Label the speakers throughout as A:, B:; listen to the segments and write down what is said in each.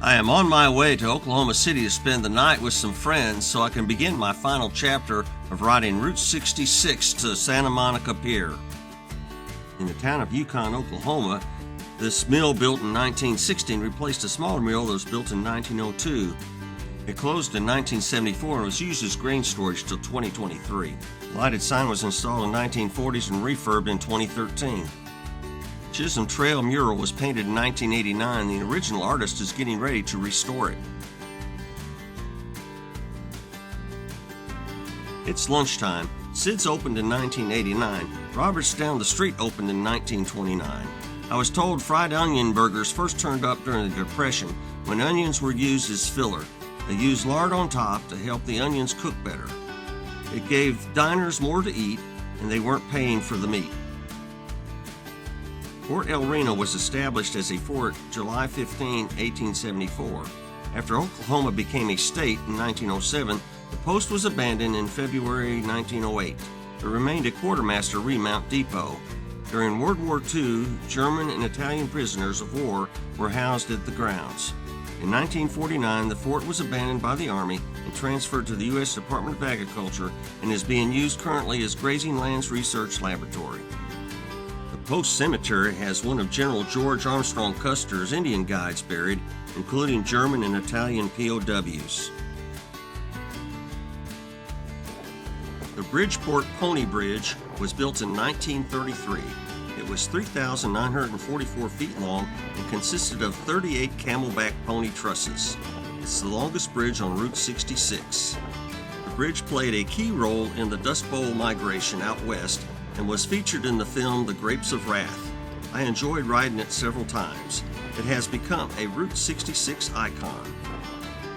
A: I am on my way to Oklahoma City to spend the night with some friends so I can begin my final chapter of riding Route 66 to Santa Monica Pier. In the town of Yukon, Oklahoma, this mill built in 1916 replaced a smaller mill that was built in 1902. It closed in 1974 and was used as grain storage till 2023. The lighted sign was installed in 1940s and refurbed in 2013. Chisholm Trail mural was painted in 1989. The original artist is getting ready to restore it. It's lunchtime. Sid's opened in 1989. Roberts down the street opened in 1929. I was told fried onion burgers first turned up during the Depression when onions were used as filler. They used lard on top to help the onions cook better. It gave diners more to eat, and they weren't paying for the meat. Fort El Reno was established as a fort July 15, 1874. After Oklahoma became a state in 1907, the post was abandoned in February 1908. There remained a quartermaster remount depot. During World War II, German and Italian prisoners of war were housed at the grounds. In 1949, the fort was abandoned by the Army and transferred to the U.S. Department of Agriculture and is being used currently as Grazing Lands Research Laboratory. The Post Cemetery has one of General George Armstrong Custer's Indian guides buried, including German and Italian POWs. The Bridgeport Pony Bridge was built in 1933. It was 3,944 feet long and consisted of 38 camelback pony trusses. It's the longest bridge on Route 66. The bridge played a key role in the Dust Bowl migration out west and was featured in the film The Grapes of Wrath. I enjoyed riding it several times. It has become a Route 66 icon.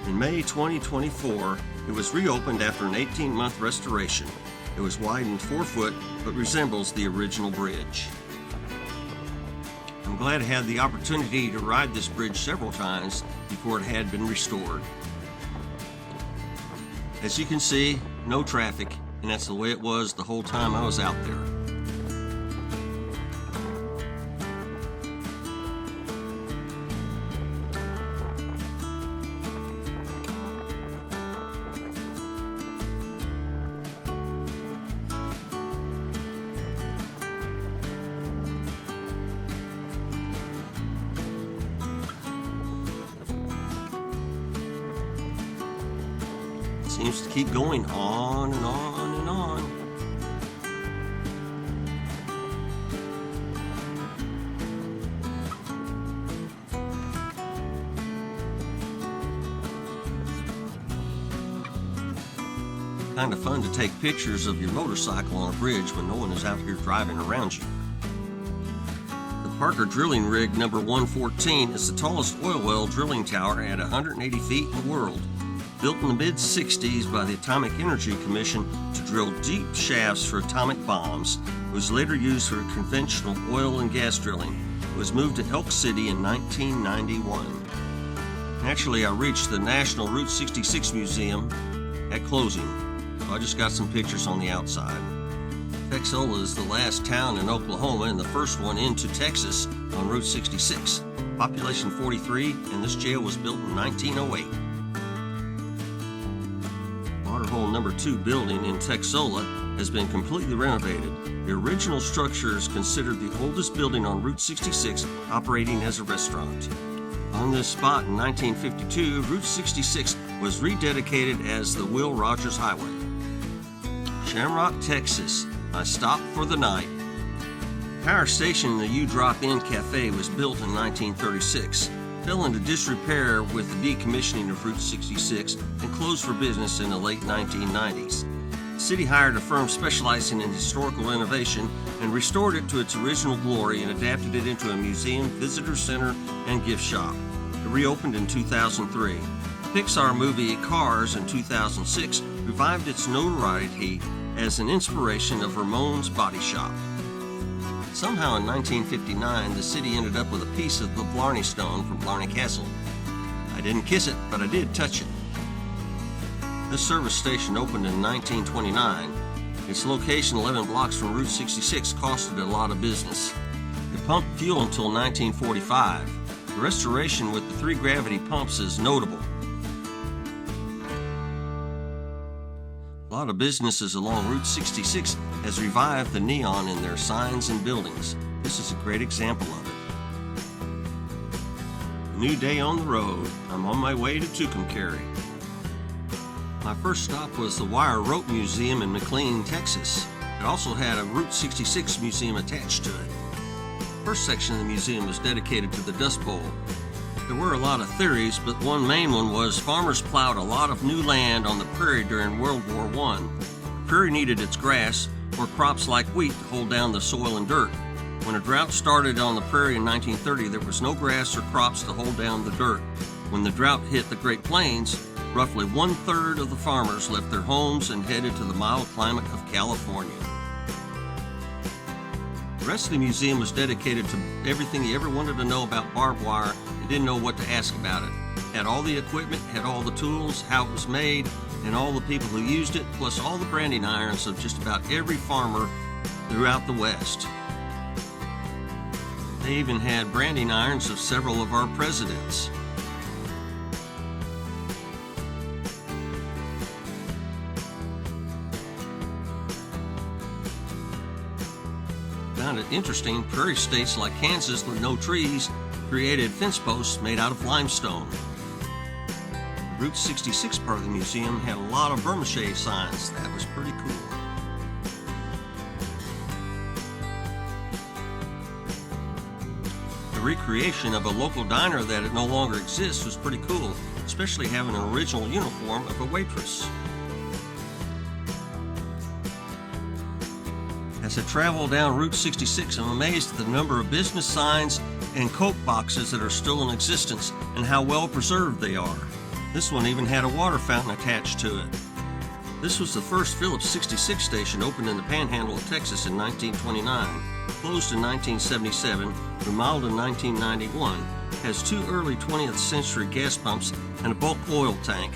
A: In May 2024, it was reopened after an 18-month restoration. It was widened 4 foot, but resembles the original bridge. I'm glad I had the opportunity to ride this bridge several times before it had been restored. As you can see, no traffic, and that's the way it was the whole time I was out there. Seems to keep going on and on and on. Kind of fun to take pictures of your motorcycle on a bridge when no one is out here driving around you. The Parker Drilling Rig number 114 is the tallest oil well drilling tower at 180 feet in the world. Built in the mid-60s by the Atomic Energy Commission to drill deep shafts for atomic bombs, it was later used for conventional oil and gas drilling. It was moved to Elk City in 1991. Naturally, I reached the National Route 66 Museum at closing, so I just got some pictures on the outside. Texola is the last town in Oklahoma and the first one into Texas on Route 66. Population 43, and this jail was built in 1908. Waterhole number 2 building in Texola has been completely renovated. The original structure is considered the oldest building on Route 66 operating as a restaurant. On this spot in 1952, Route 66 was rededicated as the Will Rogers Highway. Shamrock, Texas, my stop for the night. Power station in the U Drop-In Cafe was built in 1936. Fell into disrepair with the decommissioning of Route 66 and closed for business in the late 1990s. The city hired a firm specializing in historical renovation and restored it to its original glory and adapted it into a museum, visitor center, and gift shop. It reopened in 2003. The Pixar movie Cars in 2006 revived its notoriety as an inspiration of Ramon's Body Shop. Somehow in 1959, the city ended up with a piece of the Blarney Stone from Blarney Castle. I didn't kiss it, but I did touch it. This service station opened in 1929. Its location 11 blocks from Route 66 costed a lot of business. It pumped fuel until 1945. The restoration with the 3 gravity pumps is notable. A lot of businesses along Route 66 has revived the neon in their signs and buildings. This is a great example of it. A new day on the road. I'm on my way to Tucumcari. My first stop was the Wire Rope Museum in McLean, Texas. It also had a Route 66 museum attached to it. The first section of the museum was dedicated to the Dust Bowl. There were a lot of theories, but one main one was farmers plowed a lot of new land on the prairie during World War I. The prairie needed its grass or crops like wheat to hold down the soil and dirt. When a drought started on the prairie in 1930, there was no grass or crops to hold down the dirt. When the drought hit the Great Plains, roughly 1/3 of the farmers left their homes and headed to the mild climate of California. The rest of the museum was dedicated to everything you ever wanted to know about barbed wire and didn't know what to ask about it. Had all the equipment, had all the tools, how it was made, and all the people who used it, plus all the branding irons of just about every farmer throughout the West. They even had branding irons of several of our presidents. Found it interesting, prairie states like Kansas with no trees created fence posts made out of limestone. The Route 66 part of the museum had a lot of vermicelli signs. That was pretty cool. The recreation of a local diner that it no longer exists was pretty cool, especially having an original uniform of a waitress. As I travel down Route 66, I'm amazed at the number of business signs and Coke boxes that are still in existence and how well preserved they are. This one even had a water fountain attached to it. This was the first Phillips 66 station opened in the Panhandle of Texas in 1929, closed in 1977, remodeled in 1991, has 2 early 20th century gas pumps and a bulk oil tank.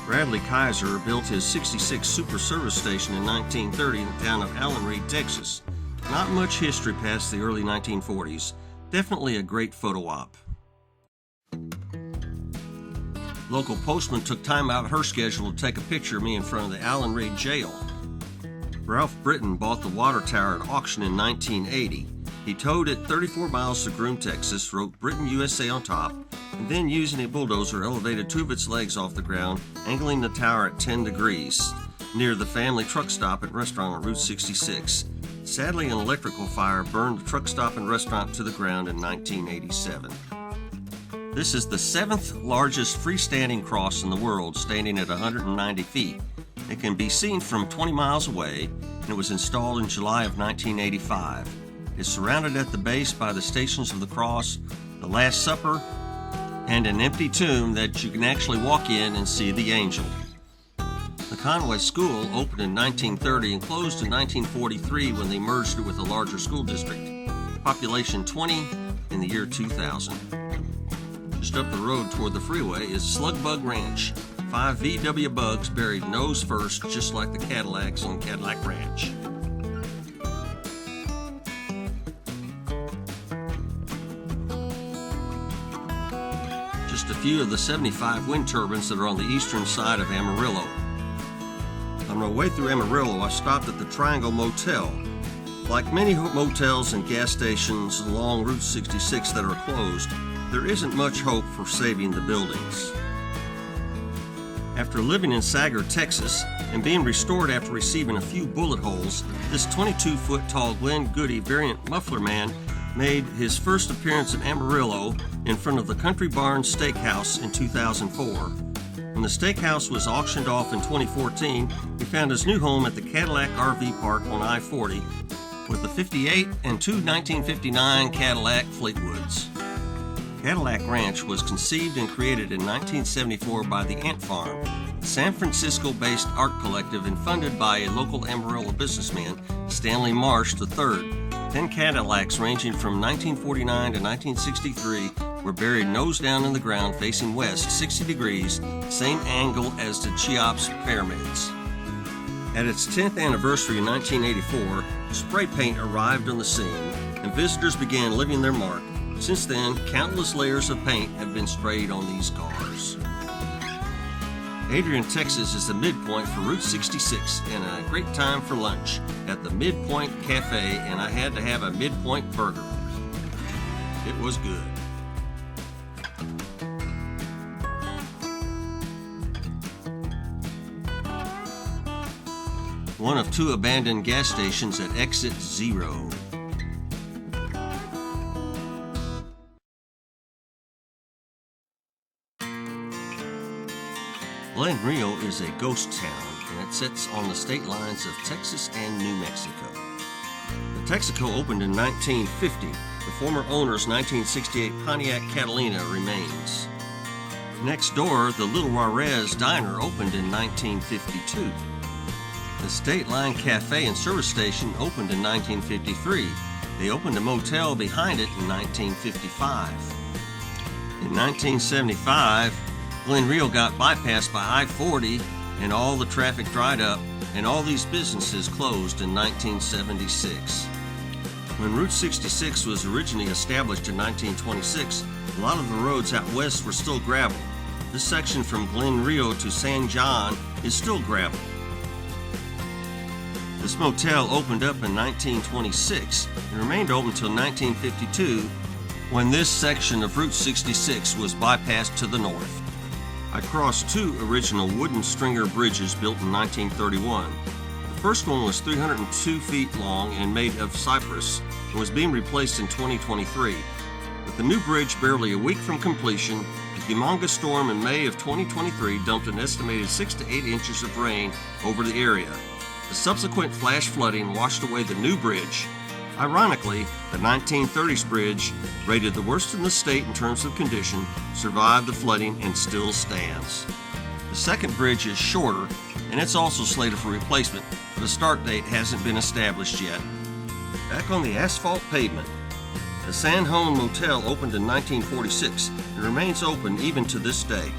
A: Bradley Kaiser built his 66 Super Service Station in 1930 in the town of Allen Reed, Texas. Not much history past the early 1940s. Definitely a great photo op. Local postman took time out of her schedule to take a picture of me in front of the Allen Reed jail. Ralph Britton bought the water tower at auction in 1980. He towed it 34 miles to Groom, Texas, wrote Britton USA on top, and then using a bulldozer elevated 2 of its legs off the ground, angling the tower at 10 degrees, near the family truck stop and restaurant on Route 66. Sadly, an electrical fire burned the truck stop and restaurant to the ground in 1987. This is the 7th largest freestanding cross in the world, standing at 190 feet. It can be seen from 20 miles away, and it was installed in July of 1985. It is surrounded at the base by the Stations of the Cross, the Last Supper, and an empty tomb that you can actually walk in and see the angel. The Conway School opened in 1930 and closed in 1943 when they merged it with a larger school district. Population 20 in the year 2000. Just up the road toward the freeway is Slug Bug Ranch. 5 VW bugs buried nose first, just like the Cadillacs on Cadillac Ranch. Just a few of the 75 wind turbines that are on the eastern side of Amarillo. On my way through Amarillo, I stopped at the Triangle Motel. Like many motels and gas stations along Route 66 that are closed, there isn't much hope for saving the buildings. After living in Sagar, Texas, and being restored after receiving a few bullet holes, this 22-foot tall Glenn Goody variant muffler man made his first appearance in Amarillo in front of the Country Barn Steakhouse in 2004. When the steakhouse was auctioned off in 2014, he found his new home at the Cadillac RV Park on I-40 with a 58 and 2 1959 Cadillac Fleetwoods. Cadillac Ranch was conceived and created in 1974 by the Ant Farm, a San Francisco-based art collective and funded by a local Amarillo businessman, Stanley Marsh III. 10 Cadillacs ranging from 1949 to 1963 were buried nose down in the ground facing west 60 degrees, same angle as the Cheops Pyramids. At its 10th anniversary in 1984, spray paint arrived on the scene and visitors began leaving their mark. Since then, countless layers of paint have been sprayed on these cars. Adrian, Texas is the midpoint for Route 66 and a great time for lunch at the Midpoint Cafe, and I had to have a Midpoint burger. It was good. One of two abandoned gas stations at Exit 0. Glen Rio is a ghost town, and it sits on the state lines of Texas and New Mexico. The Texaco opened in 1950. The former owner's 1968 Pontiac Catalina remains. Next door, the Little Juarez Diner opened in 1952. The State Line Cafe and Service Station opened in 1953. They opened a motel behind it in 1955. In 1975, Glen Rio got bypassed by I-40 and all the traffic dried up, and all these businesses closed in 1976. When Route 66 was originally established in 1926, a lot of the roads out west were still gravel. This section from Glen Rio to San John is still gravel. This motel opened up in 1926 and remained open until 1952, when this section of Route 66 was bypassed to the north. I crossed two original wooden stringer bridges built in 1931. The first one was 302 feet long and made of cypress and was being replaced in 2023. With the new bridge barely a week from completion, a humongous storm in May of 2023 dumped an estimated 6 to 8 inches of rain over the area. The subsequent flash flooding washed away the new bridge. Ironically, the 1930s bridge, rated the worst in the state in terms of condition, survived the flooding and still stands. The second bridge is shorter, and it's also slated for replacement, but a start date hasn't been established yet. Back on the asphalt pavement, the San Juan Motel opened in 1946 and remains open even to this day.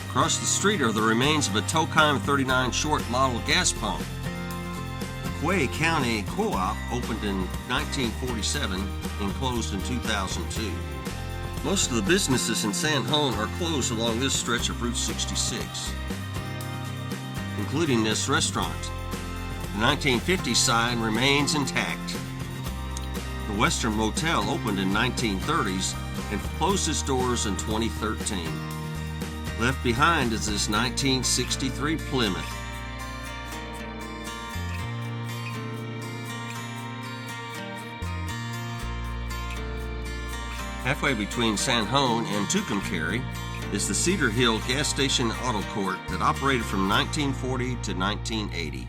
A: Across the street are the remains of a Tokheim 39 short model gas pump. The Quay County Co-op opened in 1947 and closed in 2002. Most of the businesses in San Juan are closed along this stretch of Route 66, including this restaurant. The 1950 sign remains intact. The Western Motel opened in 1930s and closed its doors in 2013. Left behind is this 1963 Plymouth. Halfway between San Juan and Tucumcari is the Cedar Hill Gas Station Auto Court that operated from 1940 to 1980.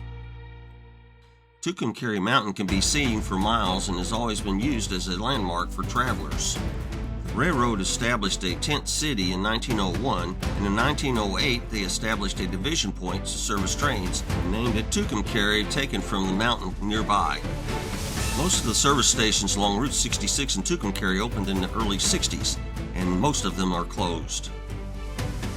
A: Tucumcari Mountain can be seen for miles and has always been used as a landmark for travelers. The railroad established a tent city in 1901, and in 1908 they established a division point to service trains and named it Tucumcari, taken from the mountain nearby. Most of the service stations along Route 66 in Tucumcari opened in the early 60s, and most of them are closed.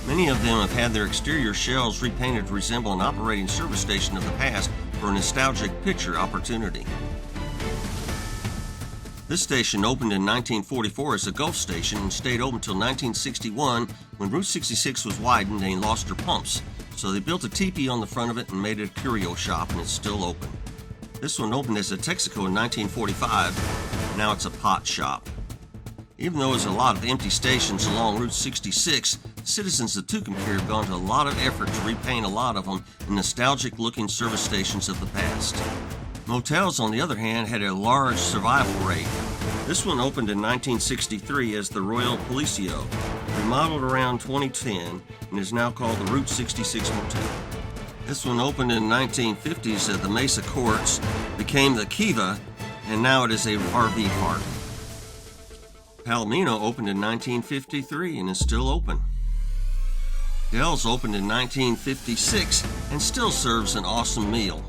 A: Many of them have had their exterior shells repainted to resemble an operating service station of the past for a nostalgic picture opportunity. This station opened in 1944 as a Gulf station and stayed open until 1961, when Route 66 was widened and lost her pumps, so they built a teepee on the front of it and made it a curio shop, and it's still open. This one opened as a Texaco in 1945. Now it's a pot shop. Even though there's a lot of empty stations along Route 66, citizens of Tucumcari have gone to a lot of effort to repaint a lot of them in nostalgic-looking service stations of the past. Motels, on the other hand, had a large survival rate. This one opened in 1963 as the Royal Palacio, remodeled around 2010, and is now called the Route 66 Motel. This one opened in the 1950s at the Mesa Courts, became the Kiva, and now it is a RV park. Palomino opened in 1953 and is still open. Dell's opened in 1956 and still serves an awesome meal.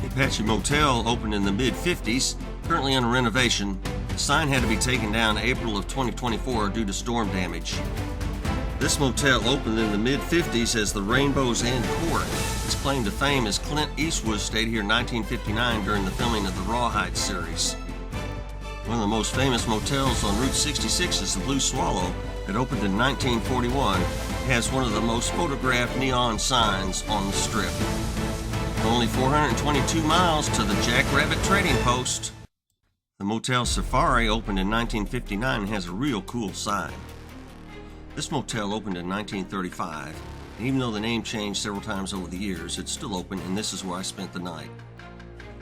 A: The Apache Motel opened in the mid-50s, currently under renovation. The sign had to be taken down April of 2024 due to storm damage. This motel opened in the mid-50s as the Rainbow's End Court. Its claim to fame is Clint Eastwood stayed here in 1959 during the filming of the Rawhide series. One of the most famous motels on Route 66 is the Blue Swallow that opened in 1941. It has one of the most photographed neon signs on the strip. Only 422 miles to the Jackrabbit Trading Post. The Motel Safari opened in 1959 and has a real cool sign. This motel opened in 1935, and even though the name changed several times over the years, it's still open, and this is where I spent the night.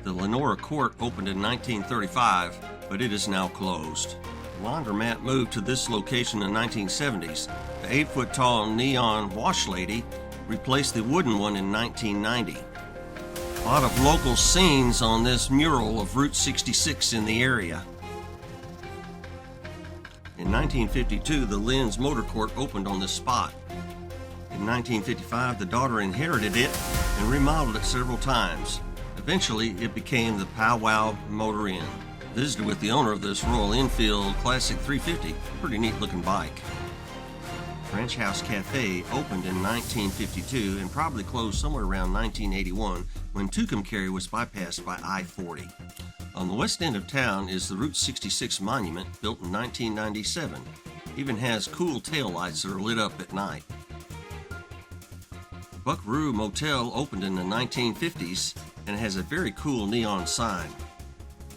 A: The Lenora Court opened in 1935, but it is now closed. The laundromat moved to this location in the 1970s. The 8-foot-tall neon wash lady replaced the wooden one in 1990. A lot of local scenes on this mural of Route 66 in the area. In 1952, the Lynn's Motor Court opened on this spot. In 1955, the daughter inherited it and remodeled it several times. Eventually, it became the Pow Wow Motor Inn. Visited with the owner of this Royal Enfield Classic 350, pretty neat looking bike. French House Cafe opened in 1952 and probably closed somewhere around 1981 when Tucumcari was bypassed by I-40. On the west end of town is the Route 66 monument, built in 1997. It even has cool taillights that are lit up at night. Buckaroo Motel opened in the 1950s and has a very cool neon sign.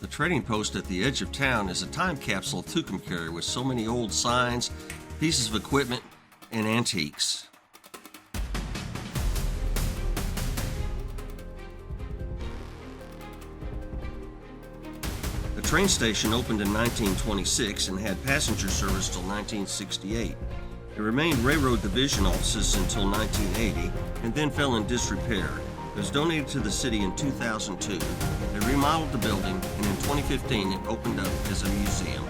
A: The trading post at the edge of town is a time capsule of Tucumcari with so many old signs, pieces of equipment, and antiques. The train station opened in 1926 and had passenger service till 1968. It remained railroad division offices until 1980 and then fell in disrepair. It was donated to the city in 2002. They remodeled the building, and in 2015 it opened up as a museum.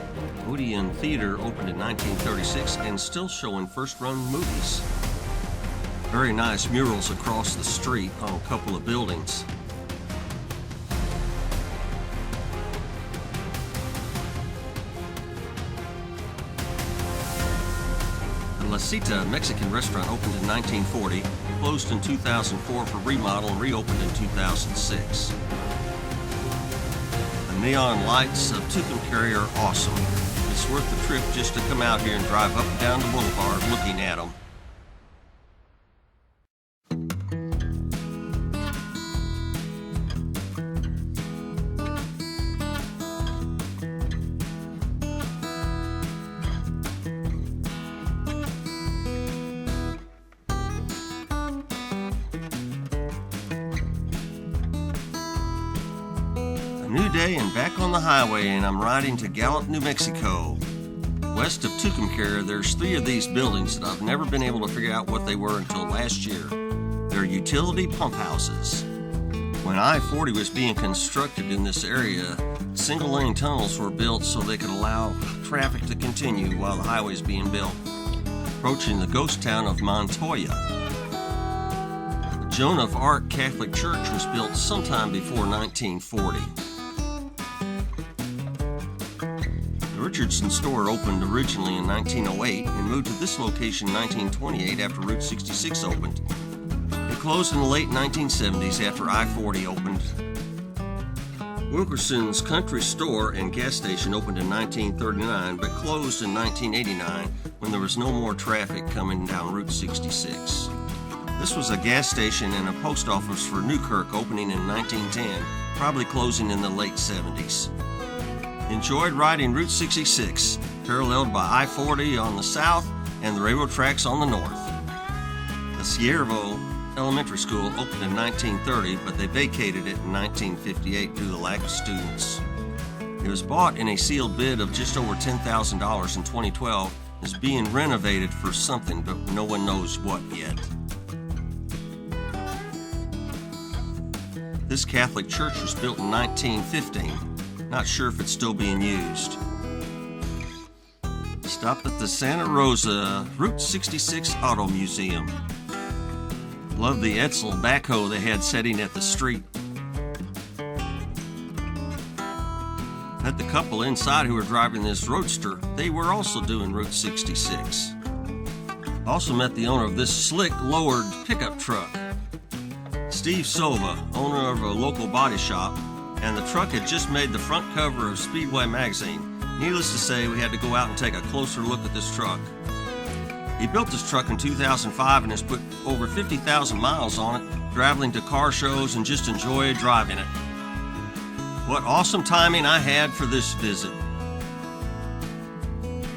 A: Odeon Theater opened in 1936 and still showing first-run movies. Very nice murals across the street on a couple of buildings. The La Cita Mexican restaurant opened in 1940, closed in 2004 for remodel and reopened in 2006. The neon lights of Tucumcari are awesome. It's worth the trip just to come out here and drive up and down the boulevard looking at them. A new day and back on the highway, and I'm riding to Gallup, New Mexico. West of Tucumcari, there's 3 of these buildings that I've never been able to figure out what they were until last year. They're utility pump houses. When I-40 was being constructed in this area, single-lane tunnels were built so they could allow traffic to continue while the highway is being built. Approaching the ghost town of Montoya. The Joan of Arc Catholic Church was built sometime before 1940. The Richardson store opened originally in 1908 and moved to this location in 1928 after Route 66 opened. It closed in the late 1970s after I-40 opened. Wilkerson's Country Store and Gas Station opened in 1939 but closed in 1989 when there was no more traffic coming down Route 66. This was a gas station and a post office for Newkirk opening in 1910, probably closing in the late 70s. Enjoyed riding Route 66, paralleled by I-40 on the south and the railroad tracks on the north. The Sierravo Elementary School opened in 1930, but they vacated it in 1958 due to the lack of students. It was bought in a sealed bid of just over $10,000 in 2012, is being renovated for something, but no one knows what yet. This Catholic church was built in 1915. Not sure if it's still being used. Stopped at the Santa Rosa Route 66 Auto Museum. Love the Etzel backhoe they had setting at the street. Met the couple inside who were driving this Roadster. They were also doing Route 66. Also met the owner of this slick lowered pickup truck. Steve Silva, owner of a local body shop, and the truck had just made the front cover of Speedway magazine. Needless to say, we had to go out and take a closer look at this truck. He built this truck in 2005 and has put over 50,000 miles on it, traveling to car shows and just enjoy driving it. What awesome timing I had for this visit.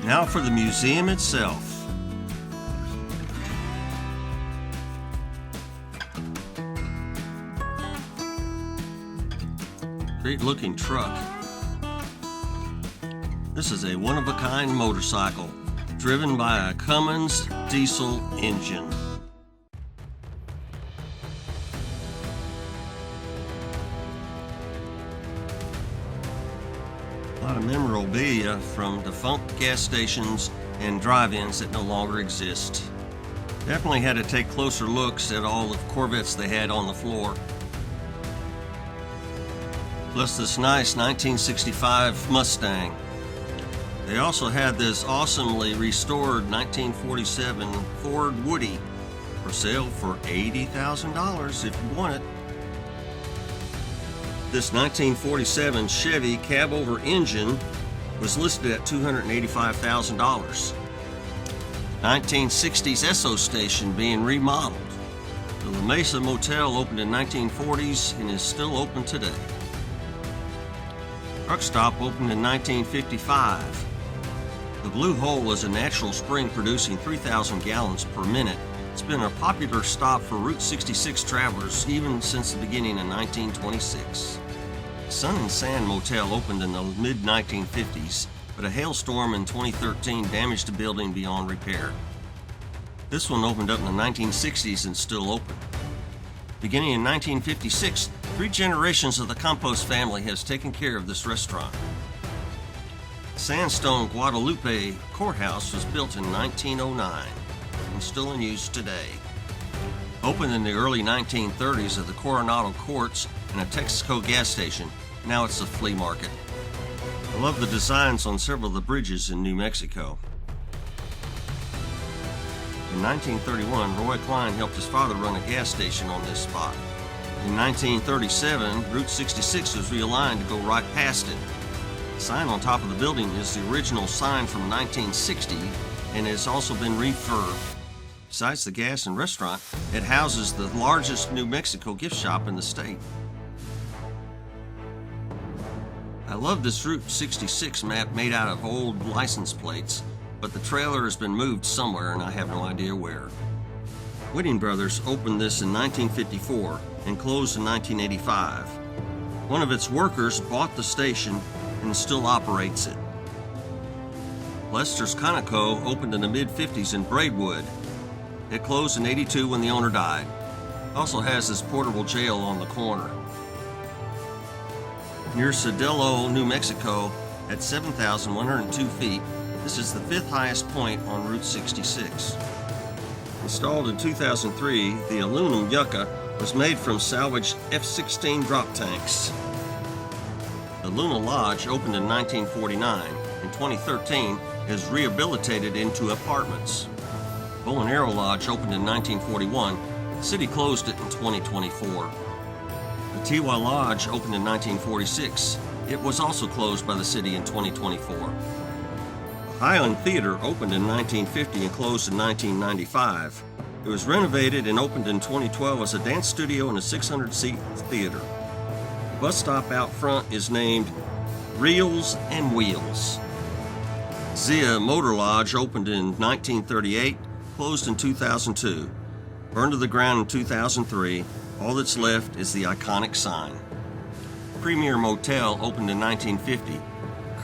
A: Now for the museum itself. Great looking truck. This is a one-of-a-kind motorcycle driven by a Cummins diesel engine. A lot of memorabilia from defunct gas stations and drive-ins that no longer exist. Definitely had to take closer looks at all the Corvettes they had on the floor. Plus this nice 1965 Mustang. They also had this awesomely restored 1947 Ford Woody for sale for $80,000 if you want it. This 1947 Chevy cab-over engine was listed at $285,000. 1960s Esso station being remodeled. The La Mesa Motel opened in 1940s and is still open today. Truck stop opened in 1955. The Blue Hole is a natural spring producing 3,000 gallons per minute. It's been a popular stop for Route 66 travelers even since the beginning in 1926. Sun and Sand Motel opened in the mid-1950s, but a hailstorm in 2013 damaged the building beyond repair. This one opened up in the 1960s and still open. Beginning in 1956, 3 generations of the Campos family has taken care of this restaurant. Sandstone Guadalupe Courthouse was built in 1909 and still in use today. Opened in the early 1930s at the Coronado Courts and a Texaco gas station, now it's a flea market. I love the designs on several of the bridges in New Mexico. In 1931, Roy Klein helped his father run a gas station on this spot. In 1937, Route 66 was realigned to go right past it. The sign on top of the building is the original sign from 1960 and has also been refurbed. Besides the gas and restaurant, it houses the largest New Mexico gift shop in the state. I love this Route 66 map made out of old license plates, but the trailer has been moved somewhere and I have no idea where. Whitting Brothers opened this in 1954 and closed in 1985. One of its workers bought the station and still operates it. Lester's Conoco opened in the mid-50s in Braidwood. It closed in '82 when the owner died. Also has this portable jail on the corner. Near Cedillo, New Mexico, at 7,102 feet, this is the 5th highest point on Route 66. Installed in 2003, the aluminum yucca was made from salvaged F-16 drop tanks. The Luna Lodge opened in 1949. In 2013, is rehabilitated into apartments. Bow and Arrow Lodge opened in 1941. The city closed it in 2024. The Tiwa Lodge opened in 1946. It was also closed by the city in 2024. The Highland Theater opened in 1950 and closed in 1995. It was renovated and opened in 2012 as a dance studio and a 600-seat theater. The bus stop out front is named Reels and Wheels. Zia Motor Lodge opened in 1938, closed in 2002. Burned to the ground in 2003. All that's left is the iconic sign. Premier Motel opened in 1950,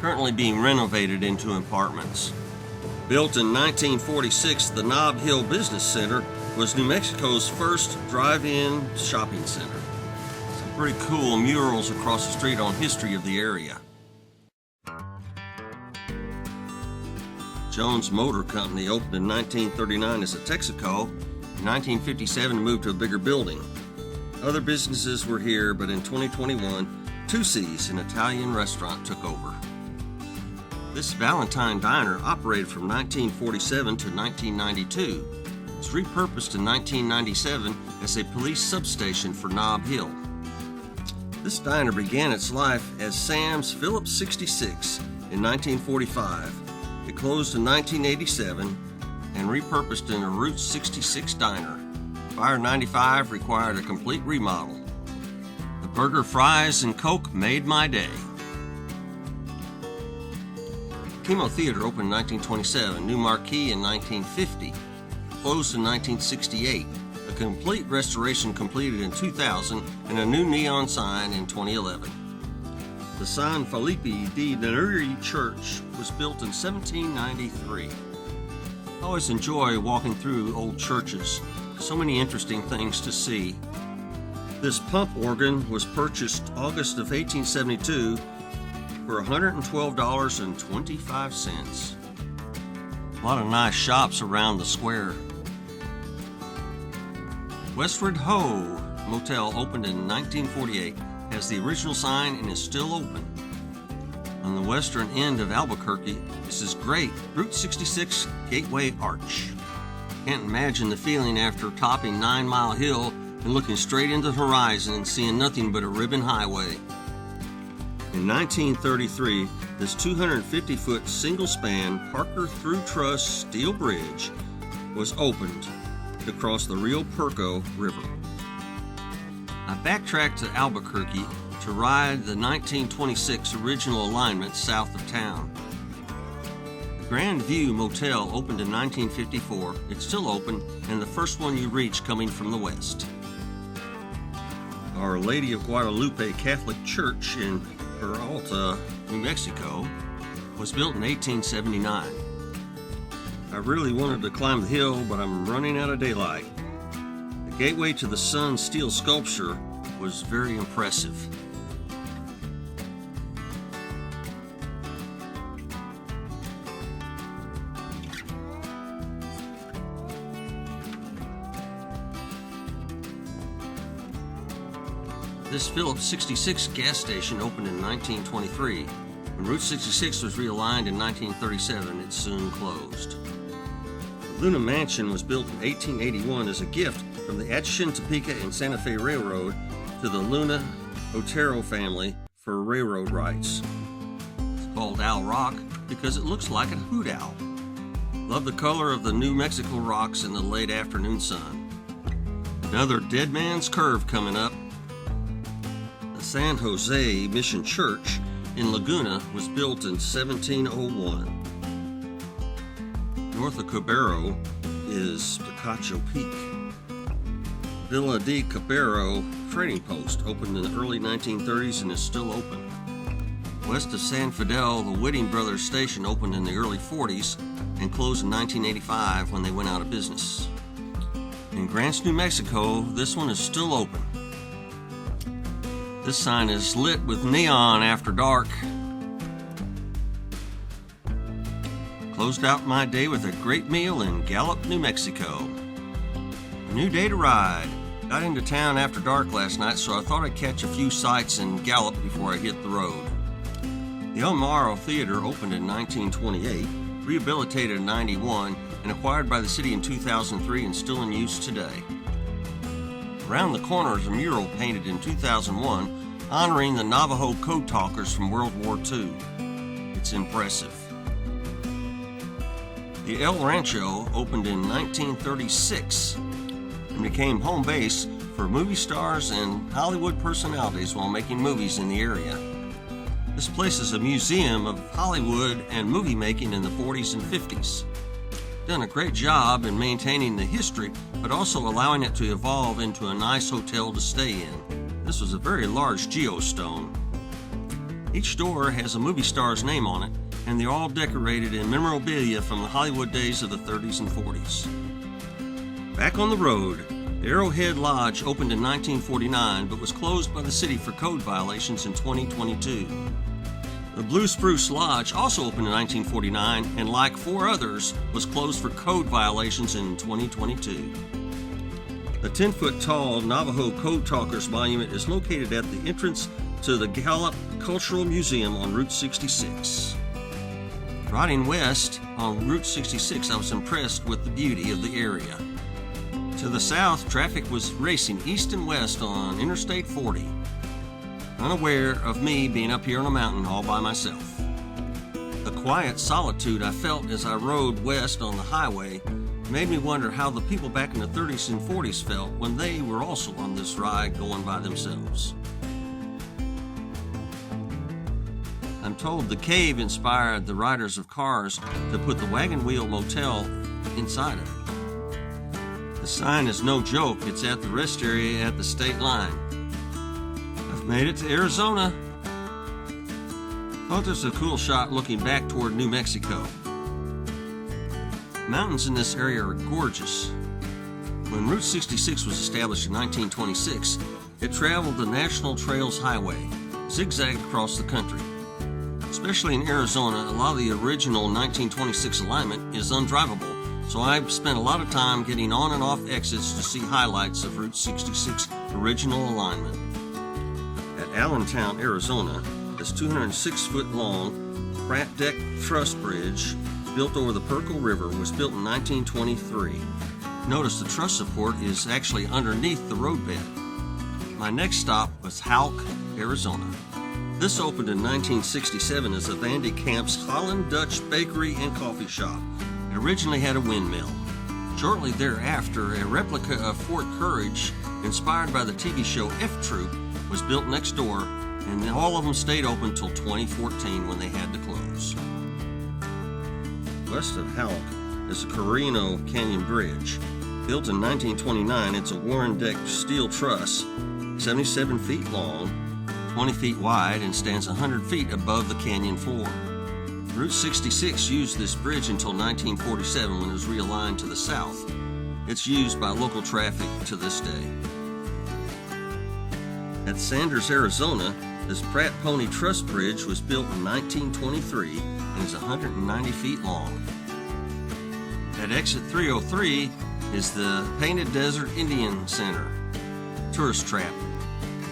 A: currently being renovated into apartments. Built in 1946, the Nob Hill Business Center was New Mexico's first drive-in shopping center. Some pretty cool murals across the street on history of the area. Jones Motor Company opened in 1939 as a Texaco. In 1957, moved to a bigger building. Other businesses were here, but in 2021, Two C's, an Italian restaurant, took over. This Valentine Diner operated from 1947 to 1992. It was repurposed in 1997 as a police substation for Nob Hill. This diner began its life as Sam's Phillips 66 in 1945. It closed in 1987 and repurposed into Route 66 Diner. Fire 95 required a complete remodel. The burger, fries, and Coke made my day. Chemo Theater opened in 1927, new marquee in 1950, closed in 1968, a complete restoration completed in 2000, and a new neon sign in 2011. The San Felipe di Neri Church was built in 1793. I always enjoy walking through old churches. So many interesting things to see. This pump organ was purchased August of 1872 for $112.25. A lot of nice shops around the square. Westward Ho Motel opened in 1948, has the original sign and is still open. On the western end of Albuquerque, this is great. Route 66 Gateway Arch. Can't imagine the feeling after topping 9 Mile Hill and looking straight into the horizon and seeing nothing but a ribbon highway. In 1933, this 250-foot single-span Parker Through Truss steel bridge was opened to cross the Rio Puerco River. I backtracked to Albuquerque to ride the 1926 original alignment south of town. The Grand View Motel opened in 1954. It's still open, and the first one you reach coming from the west. Our Lady of Guadalupe Catholic Church in Peralta, New Mexico, was built in 1879. I really wanted to climb the hill, but I'm running out of daylight. The Gateway to the Sun steel sculpture was very impressive. This Phillips 66 gas station opened in 1923. When Route 66 was realigned in 1937, it soon closed. The Luna Mansion was built in 1881 as a gift from the Atchison, Topeka, and Santa Fe Railroad to the Luna Otero family for railroad rights. It's called Owl Rock because it looks like a hoot owl. Love the color of the New Mexico rocks in the late afternoon sun. Another Dead Man's Curve coming up. The San Jose Mission Church in Laguna was built in 1701. North of Cabrero is Picacho Peak. Villa de Cabrero Trading Post opened in the early 1930s and is still open. West of San Fidel, the Whitting Brothers Station opened in the early 40s and closed in 1985 when they went out of business. In Grants, New Mexico, this one is still open. This sign is lit with neon after dark. Closed out my day with a great meal in Gallup, New Mexico. A new day to ride. Got into town after dark last night, so I thought I'd catch a few sights in Gallup before I hit the road. The El Morro Theater opened in 1928, rehabilitated in 91, and acquired by the city in 2003 and still in use today. Around the corner is a mural painted in 2001 honoring the Navajo code talkers from World War II. It's impressive. The El Rancho opened in 1936 and became home base for movie stars and Hollywood personalities while making movies in the area. This place is a museum of Hollywood and movie making in the 40s and 50s. Done a great job in maintaining the history, but also allowing it to evolve into a nice hotel to stay in. This was a very large geostone. Each door has a movie star's name on it, and they're all decorated in memorabilia from the Hollywood days of the 30s and 40s. Back on the road, the Arrowhead Lodge opened in 1949, but was closed by the city for code violations in 2022. The Blue Spruce Lodge also opened in 1949 and, like 4 others, was closed for code violations in 2022. The 10-foot-tall Navajo Code Talkers Monument is located at the entrance to the Gallup Cultural Museum on Route 66. Riding west on Route 66, I was impressed with the beauty of the area. To the south, traffic was racing east and west on Interstate 40. Unaware of me being up here on a mountain all by myself. quiet solitude I felt as I rode west on the highway made me wonder how the people back in the 30s and 40s felt when they were also on this ride going by themselves. I'm told the cave inspired the riders of cars to put the Wagon Wheel Motel inside of it. The sign is no joke. It's at the rest area at the state line. I've made it to Arizona. Thought this was a cool shot looking back toward New Mexico. Mountains in this area are gorgeous. When Route 66 was established in 1926, it traveled the National Trails Highway, zigzagged across the country. Especially in Arizona, a lot of the original 1926 alignment is undrivable, so I've spent a lot of time getting on and off exits to see highlights of Route 66 original alignment. At Allentown, Arizona, this 206-foot-long Pratt Deck Truss Bridge built over the Perkle River was built in 1923. Notice the truss support is actually underneath the roadbed. My next stop was Halk, Arizona. This opened in 1967 as a Vandy Camp's Holland Dutch Bakery and Coffee Shop. It originally had a windmill. Shortly thereafter, a replica of Fort Courage, inspired by the TV show F Troop, was built next door, and all of them stayed open till 2014 when they had to close. West of Halk is the Carino Canyon Bridge. Built in 1929, it's a Warren-decked steel truss, 77 feet long, 20 feet wide, and stands 100 feet above the canyon floor. Route 66 used this bridge until 1947 when it was realigned to the south. It's used by local traffic to this day. At Sanders, Arizona, this Pratt Pony Truss Bridge was built in 1923 and is 190 feet long. At exit 303 is the Painted Desert Indian Center tourist trap.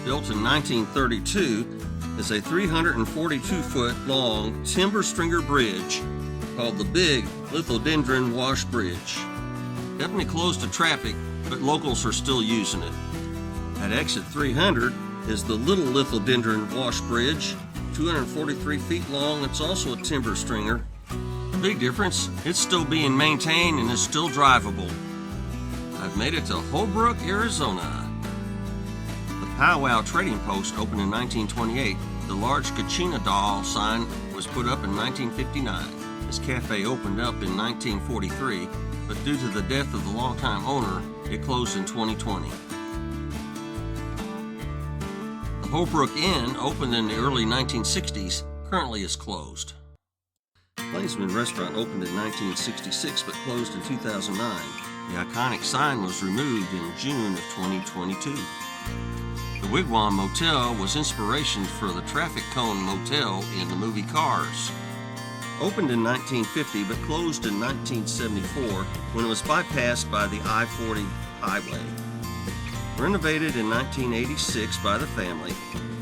A: Built in 1932, is a 342-foot-long timber stringer bridge called the Big Lithodendron Wash Bridge. Definitely closed to traffic, but locals are still using it. At exit 300 is the Little Lithodendron Wash Bridge, 243 feet long. It's also a timber stringer. The big difference, it's still being maintained and is still drivable. I've made it to Holbrook, Arizona. Powwow Trading Post opened in 1928. The large Kachina doll sign was put up in 1959. This cafe opened up in 1943, but due to the death of the longtime owner, it closed in 2020. The Holbrook Inn opened in the early 1960s, currently is closed. Plainsman Restaurant opened in 1966 but closed in 2009. The iconic sign was removed in June of 2022. The Wigwam Motel was inspiration for the Traffic Cone Motel in the movie Cars. Opened in 1950 but closed in 1974 when it was bypassed by the I-40 highway. Renovated in 1986 by the family,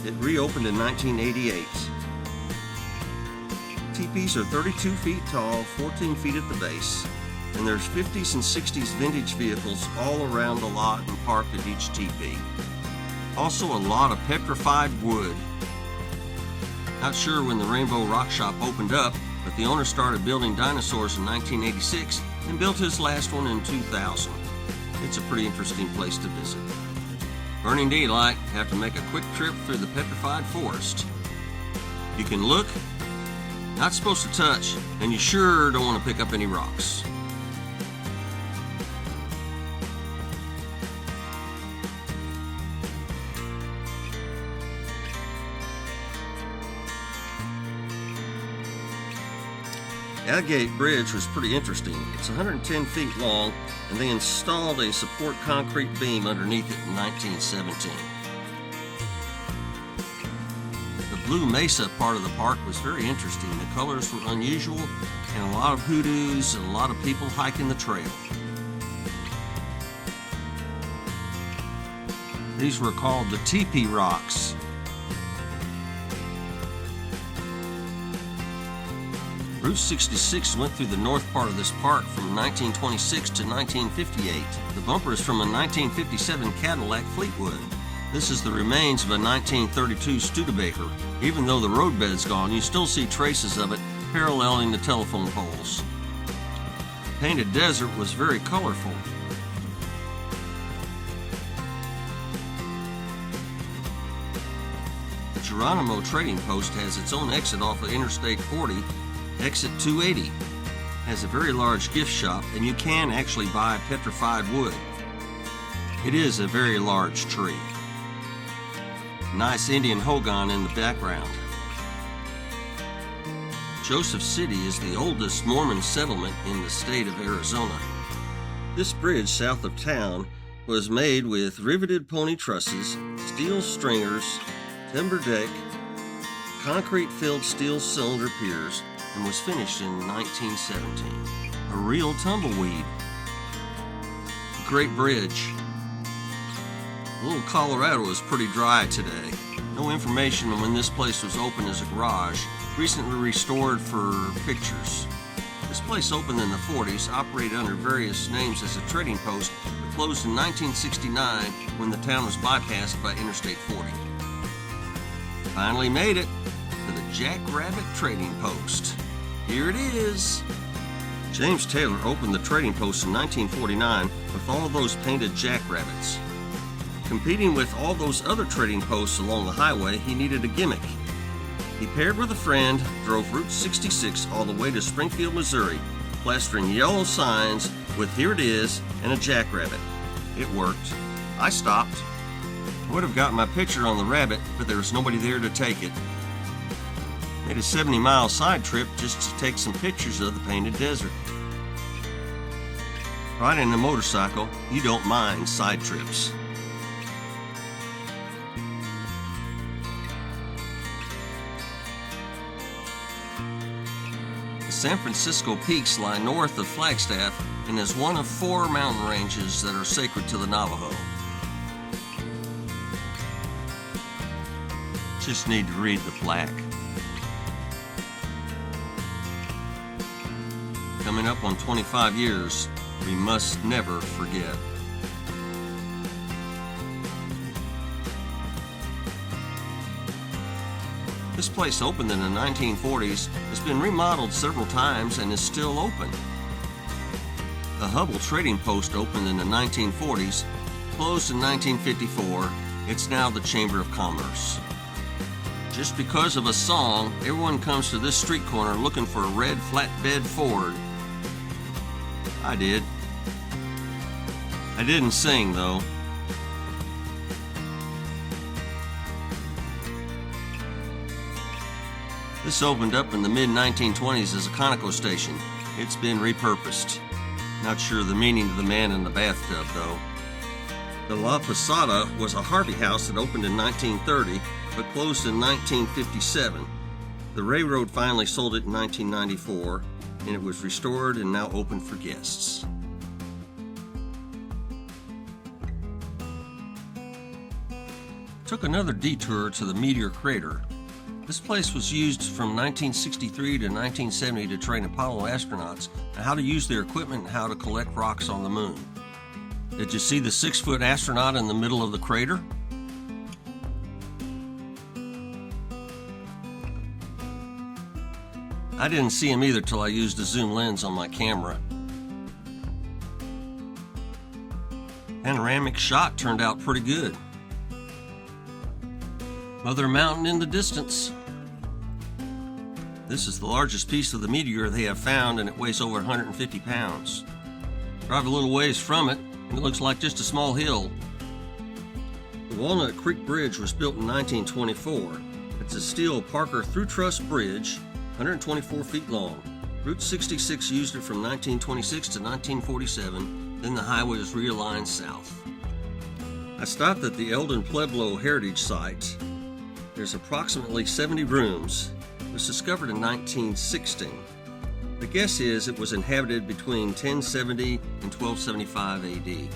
A: it reopened in 1988. Teepees are 32 feet tall, 14 feet at the base, and there's 50s and 60s vintage vehicles all around the lot and parked at each teepee. Also a lot of petrified wood. Not sure when the Rainbow Rock Shop opened up, but the owner started building dinosaurs in 1986 and built his last one in 2000. It's a pretty interesting place to visit. Burning daylight, have to make a quick trip through the petrified forest. You can look, not supposed to touch, and you sure don't want to pick up any rocks. Agate Bridge was pretty interesting. It's 110 feet long, and they installed a support concrete beam underneath it in 1917. The Blue Mesa part of the park was very interesting. The colors were unusual, and a lot of hoodoos and a lot of people hiking the trail. These were called the Teepee Rocks. Route 66 went through the north part of this park from 1926 to 1958. The bumper is from a 1957 Cadillac Fleetwood. This is the remains of a 1932 Studebaker. Even though the roadbed's gone, you still see traces of it paralleling the telephone poles. Painted Desert was very colorful. The Geronimo Trading Post has its own exit off of Interstate 40, exit 280. Has a very large gift shop, and you can actually buy petrified wood. It is a very large tree. Nice Indian hogan in the background. Joseph City is the oldest Mormon settlement in the state of Arizona. This bridge south of town was made with riveted pony trusses, steel stringers, timber deck, concrete-filled steel cylinder piers, and was finished in 1917. A real tumbleweed. Great bridge. Little Colorado is pretty dry today. No information on when this place was opened as a garage. Recently restored for pictures. This place opened in the 40s, operated under various names as a trading post, but closed in 1969 when the town was bypassed by Interstate 40. Finally made it to the Jackrabbit Trading Post. Here it is. James Taylor opened the trading post in 1949 with all those painted jackrabbits. Competing with all those other trading posts along the highway, he needed a gimmick. He paired with a friend, drove Route 66 all the way to Springfield, Missouri, plastering yellow signs with "Here it is" and a jackrabbit. It worked. I stopped. I would have gotten my picture on the rabbit, but there was nobody there to take it. Made a 70-mile side trip just to take some pictures of the Painted Desert. Riding a motorcycle, you don't mind side trips. The San Francisco Peaks lie north of Flagstaff and is one of 4 mountain ranges that are sacred to the Navajo. Just need to read the plaque. Coming up on 25 years, we must never forget. This place opened in the 1940s, has been remodeled several times, and is still open. The Hubble Trading Post opened in the 1940s, closed in 1954. It's now the Chamber of Commerce. Just because of a song, everyone comes to this street corner looking for a red flatbed Ford. I did. I didn't sing, though. This opened up in the mid-1920s as a Conoco station. It's been repurposed. Not sure the meaning of the man in the bathtub, though. The La Posada was a Harvey house that opened in 1930, but closed in 1957. The railroad finally sold it in 1994, and it was restored and now open for guests. Took another detour to the Meteor Crater. This place was used from 1963 to 1970 to train Apollo astronauts on how to use their equipment and how to collect rocks on the moon. Did you see the 6-foot astronaut in the middle of the crater? I didn't see him either till I used a zoom lens on my camera. Panoramic shot turned out pretty good. Mother Mountain in the distance. This is the largest piece of the meteor they have found, and it weighs over 150 pounds. Drive a little ways from it, and it looks like just a small hill. The Walnut Creek Bridge was built in 1924. It's a steel Parker through-truss bridge, 124 feet long. Route 66 used it from 1926 to 1947, then the highway was realigned south. I stopped at the Eldon Pueblo Heritage Site. There's approximately 70 rooms. It was discovered in 1916. The guess is it was inhabited between 1070 and 1275 AD.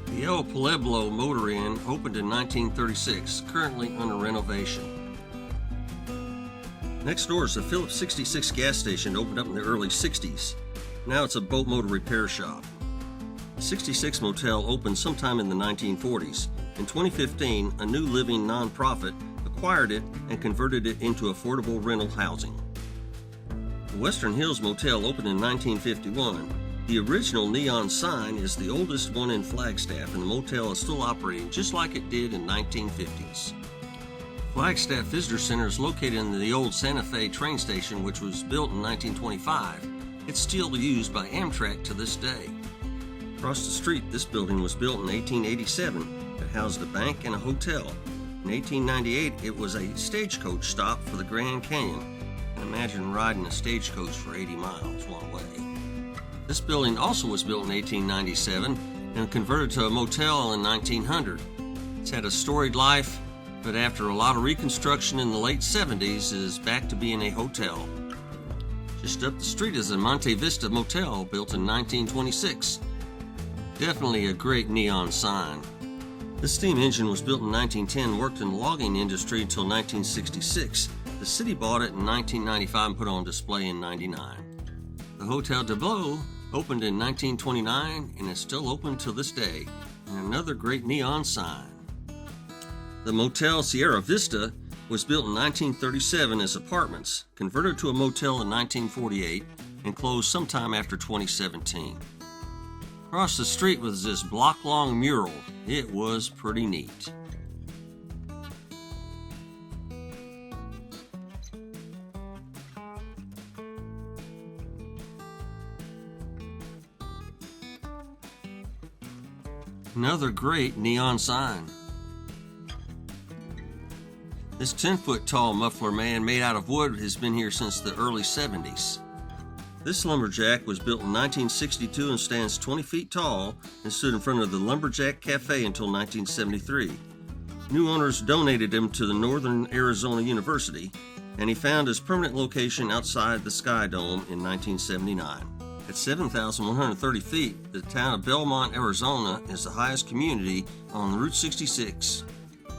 A: The El Pueblo Motor Inn opened in 1936, currently under renovation. Next door is the Phillips 66 gas station, opened up in the early 60s. Now it's a boat motor repair shop. The 66 Motel opened sometime in the 1940s. In 2015, a New Living nonprofit acquired it and converted it into affordable rental housing. The Western Hills Motel opened in 1951. The original neon sign is the oldest one in Flagstaff, and the motel is still operating just like it did in 1950s. Flagstaff Visitor Center is located in the old Santa Fe train station, which was built in 1925. It's still used by Amtrak to this day. Across the street, this building was built in 1887. It housed a bank and a hotel. In 1898, it was a stagecoach stop for the Grand Canyon. And imagine riding a stagecoach for 80 miles one way. This building also was built in 1897 and converted to a motel in 1900. It's had a storied life, but after a lot of reconstruction in the late 70s, is back to being a hotel. Just up the street is the Monte Vista Motel, built in 1926. Definitely a great neon sign. This steam engine was built in 1910, worked in the logging industry until 1966. The city bought it in 1995 and put it on display in 99. The Hotel de Beau opened in 1929 and is still open to this day. And another great neon sign. The Motel Sierra Vista was built in 1937 as apartments, converted to a motel in 1948, and closed sometime after 2017. Across the street was this block-long mural. It was pretty neat. Another great neon sign. This 10-foot tall muffler man made out of wood has been here since the early 70s. This lumberjack was built in 1962 and stands 20 feet tall and stood in front of the Lumberjack Cafe until 1973. New owners donated him to the Northern Arizona University, and he found his permanent location outside the Sky Dome in 1979. At 7,130 feet, the town of Belmont, Arizona is the highest community on Route 66.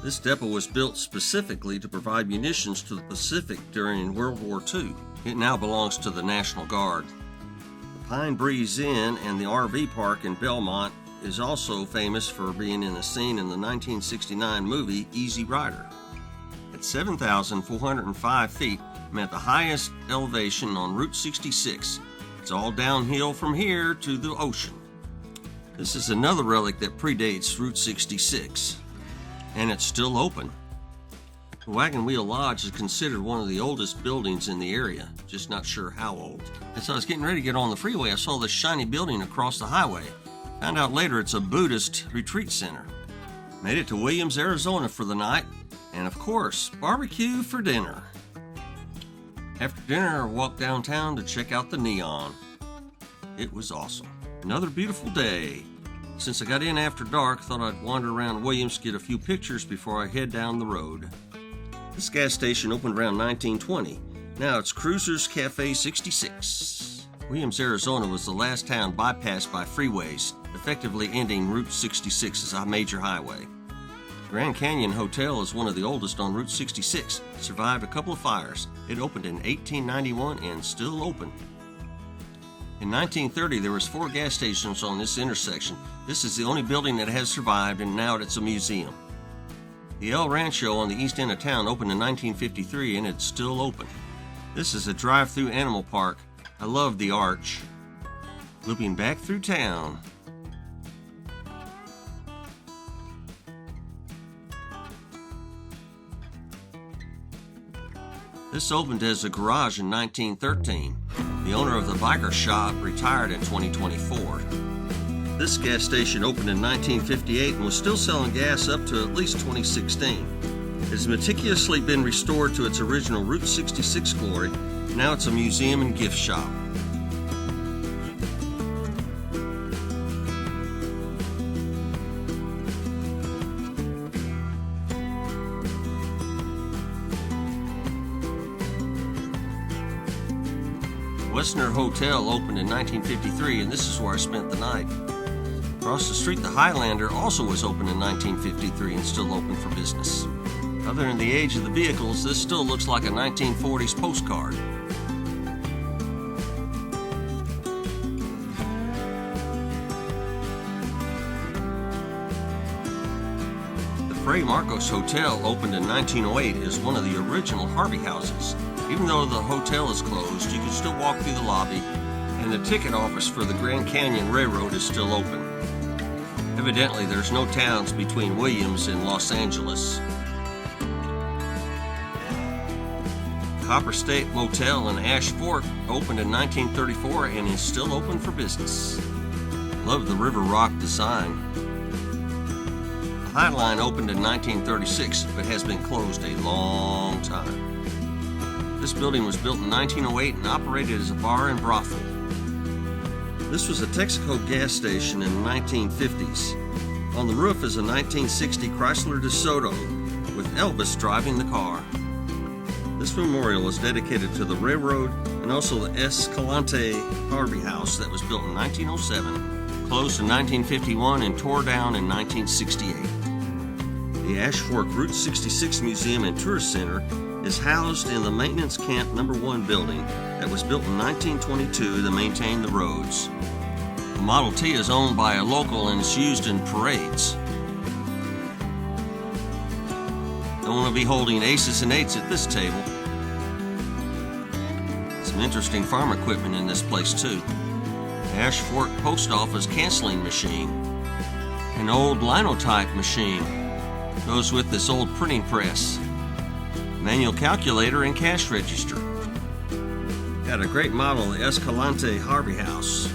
A: This depot was built specifically to provide munitions to the Pacific during World War II. It now belongs to the National Guard. The Pine Breeze Inn and the RV park in Belmont is also famous for being in a scene in the 1969 movie Easy Rider. At 7,405 feet, I'm at the highest elevation on Route 66. It's all downhill from here to the ocean. This is another relic that predates Route 66, and it's still open. The Wagon Wheel Lodge is considered one of the oldest buildings in the area, just not sure how old. As I was getting ready to get on the freeway, I saw this shiny building across the highway. Found out later it's a Buddhist retreat center. Made it to Williams, Arizona for the night, and of course, barbecue for dinner. After dinner, I walked downtown to check out the neon. It was awesome. Another beautiful day. Since I got in after dark, thought I'd wander around Williams, get a few pictures before I head down the road. This gas station opened around 1920. Now it's Cruisers Cafe 66. Williams, Arizona was the last town bypassed by freeways, effectively ending Route 66 as a major highway. Grand Canyon Hotel is one of the oldest on Route 66. It survived a couple of fires. It opened in 1891 and still open. In 1930, there was 4 gas stations on this intersection. This is the only building that has survived, and now it's a museum. The El Rancho on the east end of town opened in 1953, and it's still open. This is a drive-through animal park. I love the arch. Looping back through town. This opened as a garage in 1913. The owner of the biker shop retired in 2024. This gas station opened in 1958 and was still selling gas up to at least 2016. It has meticulously been restored to its original Route 66 glory. Now it's a museum and gift shop. Westner Hotel opened in 1953, and this is where I spent the night. Across the street, the Highlander also was opened in 1953 and still open for business. Other than the age of the vehicles, this still looks like a 1940s postcard. The Fray Marcos Hotel opened in 1908 as one of the original Harvey houses. Even though the hotel is closed, you can still walk through the lobby, and the ticket office for the Grand Canyon Railroad is still open. Evidently, there's no towns between Williams and Los Angeles. Copper State Motel in Ash Fork opened in 1934 and is still open for business. Love the River Rock design. The Highline opened in 1936 but has been closed a long time. This building was built in 1908 and operated as a bar and brothel. This was a Texaco gas station in the 1950s. On the roof is a 1960 Chrysler DeSoto with Elvis driving the car. This memorial is dedicated to the railroad and also the Escalante Harvey House that was built in 1907, closed in 1951, and tore down in 1968. The Ash Fork Route 66 Museum and Tourist Center is housed in the Maintenance Camp No. 1 building that was built in 1922 to maintain the roads. The Model T is owned by a local and is used in parades. Don't want to be holding aces and eights at this table. Some interesting farm equipment in this place too. The Ash Fork Post Office canceling machine. An old linotype machine. Goes with this old printing press. Manual calculator and cash register. Got a great model of the Escalante Harvey House.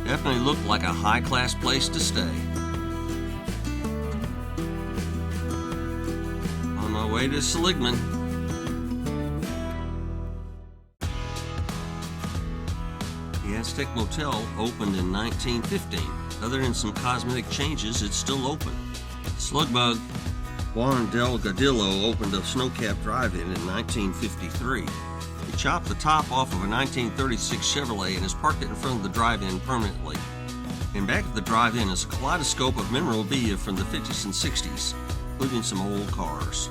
A: Definitely looked like a high-class place to stay. On my way to Seligman. The Aztec Motel opened in 1915. Other than some cosmetic changes, it's still open. Slugbug Juan Delgadillo opened a snow-capped drive-in in 1953. He chopped the top off of a 1936 Chevrolet and has parked it in front of the drive-in permanently. In back of the drive-in is a kaleidoscope of memorabilia from the 50s and 60s, including some old cars.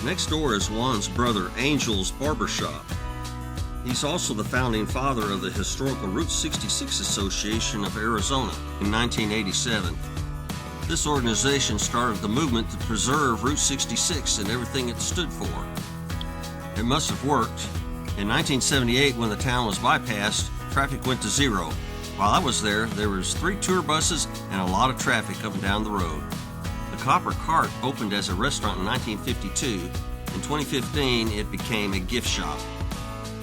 A: Next door is Juan's brother Angel's Barbershop. He's also the founding father of the historical Route 66 Association of Arizona in 1987. This organization started the movement to preserve Route 66 and everything it stood for. It must have worked. In 1978, when the town was bypassed, traffic went to zero. While I was there was 3 tour buses and a lot of traffic up and down the road. The Copper Cart opened as a restaurant in 1952. In 2015, it became a gift shop.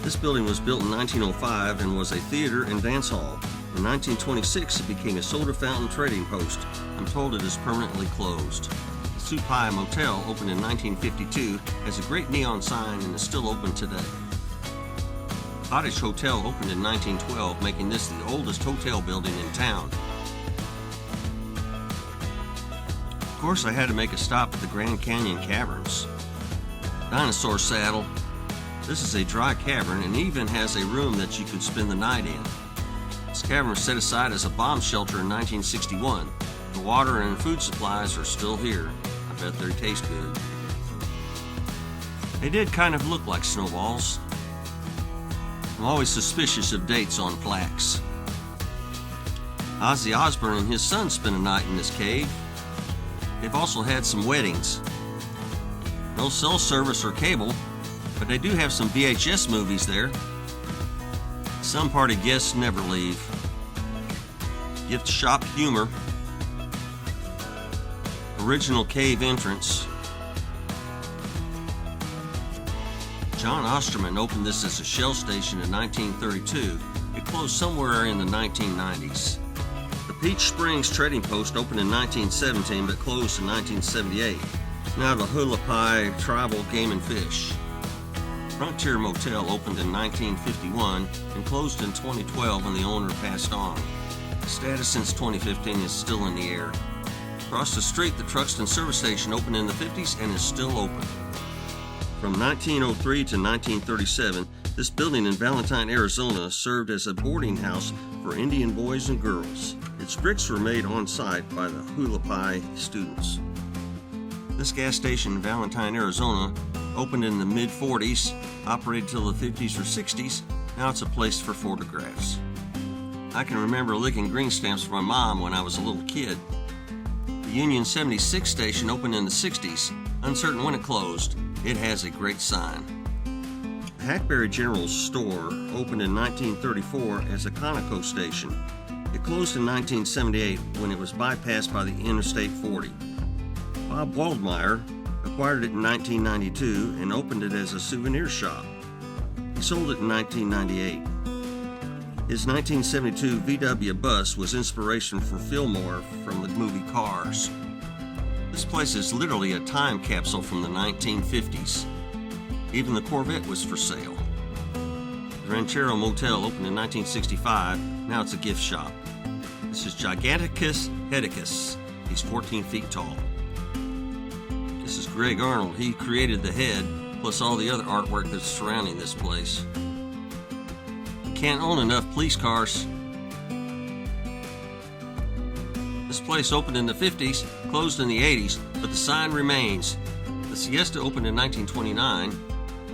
A: This building was built in 1905 and was a theater and dance hall. In 1926, it became a soda fountain trading post. I'm told it is permanently closed. The Supai Motel opened in 1952, has a great neon sign, and is still open today. Cottage Hotel opened in 1912, making this the oldest hotel building in town. Of course, I had to make a stop at the Grand Canyon Caverns. Dinosaur Saddle. This is a dry cavern and even has a room that you could spend the night in. This cavern was set aside as a bomb shelter in 1961. The water and food supplies are still here. I bet they taste good. They did kind of look like snowballs. I'm always suspicious of dates on plaques. Ozzy Osbourne and his son spent a night in this cave. They've also had some weddings. No cell service or cable, but they do have some VHS movies there. Some party guests never leave. Gift shop humor. Original cave entrance. John Osterman opened this as a shell station in 1932. It closed somewhere in the 1990s. The Peach Springs Trading Post opened in 1917 but closed in 1978. Now the Hualapai Tribal Game and Fish. Frontier Motel opened in 1951 and closed in 2012 when the owner passed on. The status since 2015 is still in the air. Across the street, the Truxton Service Station opened in the 50s and is still open. From 1903 to 1937, this building in Valentine, Arizona served as a boarding house for Indian boys and girls. Its bricks were made on site by the Hualapai students. This gas station in Valentine, Arizona opened in the mid-40s, operated till the 50s or 60s. Now it's a place for photographs. I can remember licking green stamps for my mom when I was a little kid. The Union 76 station opened in the 60s. Uncertain when it closed. It has a great sign. The Hackberry General Store opened in 1934 as a Conoco station. It closed in 1978 when it was bypassed by the Interstate 40. Bob Waldmeyer acquired it in 1992 and opened it as a souvenir shop. He sold it in 1998. His 1972 VW bus was inspiration for Fillmore from the movie Cars. This place is literally a time capsule from the 1950s. Even the Corvette was for sale. The Ranchero Motel opened in 1965. Now it's a gift shop. This is Giganticus Hedicus. He's 14 feet tall. This is Greg Arnold. He created the head, plus all the other artwork that's surrounding this place. You can't own enough police cars. This place opened in the 50s, closed in the 80s, but the sign remains. The Siesta opened in 1929.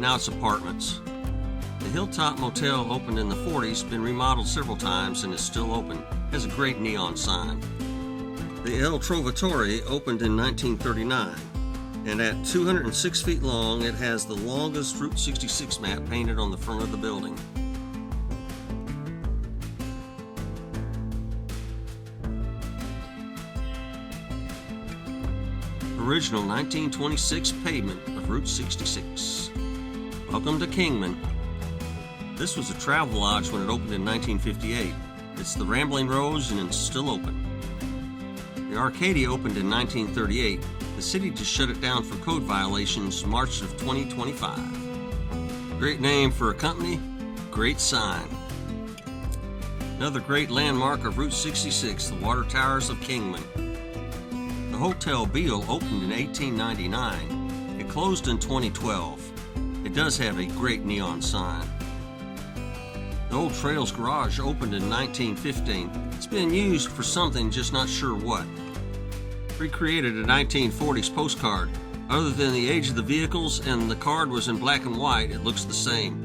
A: Now it's apartments. The Hilltop Motel opened in the 40s, been remodeled several times, and is still open. Has a great neon sign. The El Trovatore opened in 1939, and at 206 feet long, it has the longest Route 66 map painted on the front of the building. Original 1926 pavement of Route 66. Welcome to Kingman. This was a travel lodge when it opened in 1958. It's the Rambling Rose and it's still open. The Arcadia opened in 1938. The city just shut it down for code violations March of 2025. Great name for a company, great sign. Another great landmark of Route 66, the Water Towers of Kingman. The Hotel Beale opened in 1899. It closed in 2012. It does have a great neon sign. The Old Trails Garage opened in 1915. It's been used for something, just not sure what. Recreated a 1940s postcard. Other than the age of the vehicles and the card was in black and white, it looks the same.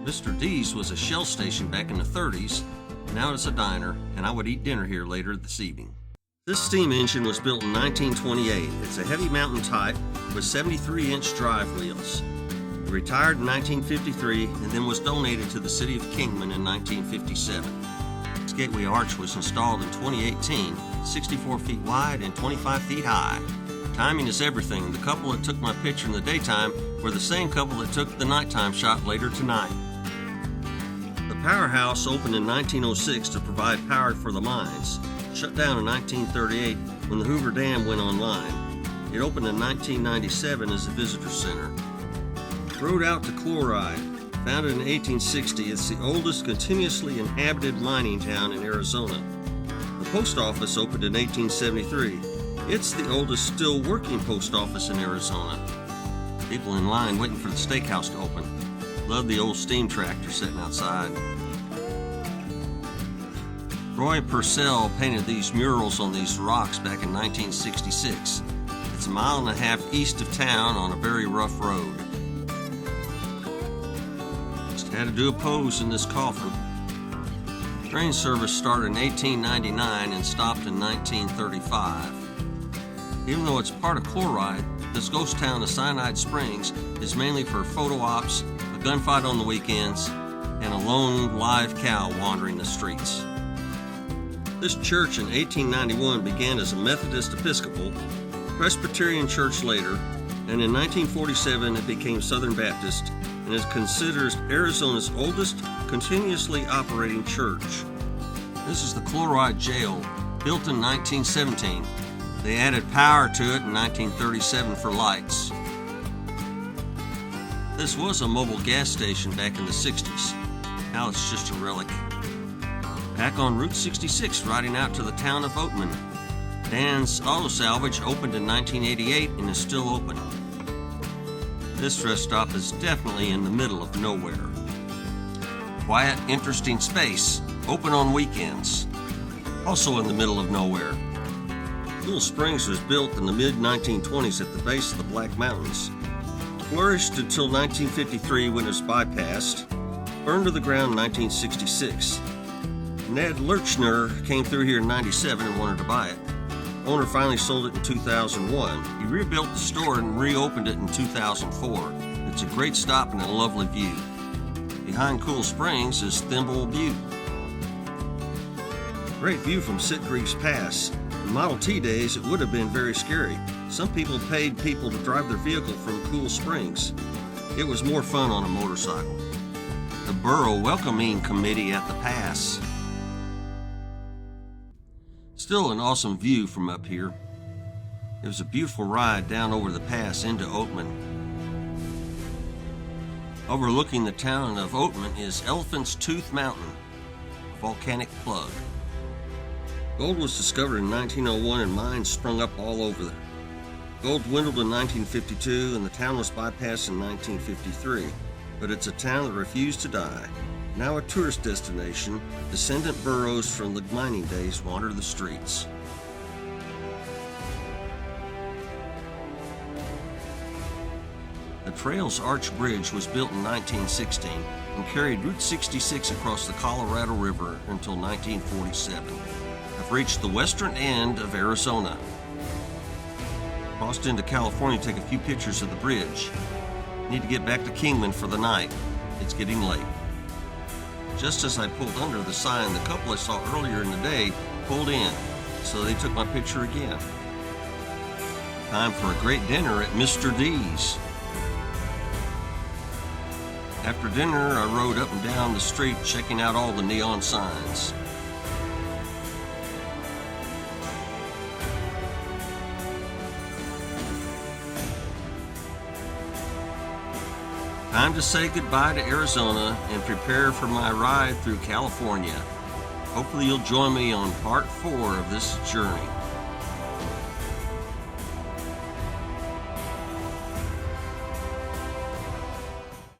A: Mr. D's was a Shell station back in the 30s. Now it's a diner, and I would eat dinner here later this evening. This steam engine was built in 1928. It's a heavy mountain type with 73-inch drive wheels. It retired in 1953 and then was donated to the city of Kingman in 1957. This gateway arch was installed in 2018, 64 feet wide and 25 feet high. Timing is everything. The couple that took my picture in the daytime were the same couple that took the nighttime shot later tonight. The powerhouse opened in 1906 to provide power for the mines. Shut down in 1938 when the Hoover Dam went online. It opened in 1997 as a visitor center. Road out to Chloride. Founded in 1860, it's the oldest continuously inhabited mining town in Arizona. The post office opened in 1873. It's the oldest still working post office in Arizona. People in line waiting for the steakhouse to open. Love the old steam tractor sitting outside. Roy Purcell painted these murals on these rocks back in 1966. It's a mile and a half east of town on a very rough road. Just had to do a pose in this coffin. Train service started in 1899 and stopped in 1935. Even though it's part of Chloride, this ghost town of Cyanide Springs is mainly for photo ops, a gunfight on the weekends, and a lone live cow wandering the streets. This church in 1891 began as a Methodist Episcopal, Presbyterian church later, and in 1947 it became Southern Baptist and is considered Arizona's oldest continuously operating church. This is the Chloride Jail, built in 1917. They added power to it in 1937 for lights. This was a mobile gas station back in the 60s. Now it's just a relic. Back on Route 66, riding out to the town of Oatman. Dan's Auto Salvage opened in 1988 and is still open. This rest stop is definitely in the middle of nowhere. Quiet, interesting space, open on weekends. Also in the middle of nowhere. Little Springs was built in the mid-1920s at the base of the Black Mountains. Flourished until 1953 when it was bypassed. Burned to the ground in 1966. In Ned Lurchner came through here in 97 and wanted to buy it. Owner finally sold it in 2001. He rebuilt the store and reopened it in 2004. It's a great stop and a lovely view. Behind Cool Springs is Thimble Butte. Great view from Sitgreaves Pass. In Model T days, it would have been very scary. Some people paid people to drive their vehicle from Cool Springs. It was more fun on a motorcycle. The Borough Welcoming Committee at the pass. Still an awesome view from up here. It was a beautiful ride down over the pass into Oatman. Overlooking the town of Oatman is Elephant's Tooth Mountain, a volcanic plug. Gold was discovered in 1901 and mines sprung up all over there. Gold dwindled in 1952 and the town was bypassed in 1953, but it's a town that refused to die. Now a tourist destination, descendant burros from the mining days wander the streets. The Trails Arch Bridge was built in 1916 and carried Route 66 across the Colorado River until 1947. I've reached the western end of Arizona. Crossed into California to take a few pictures of the bridge. Need to get back to Kingman for the night. It's getting late. Just as I pulled under the sign, the couple I saw earlier in the day pulled in, so they took my picture again. Time for a great dinner at Mr. D's. After dinner, I rode up and down the street checking out all the neon signs. Time to say goodbye to Arizona and prepare for my ride through California. Hopefully you'll join me on part 4 of this journey.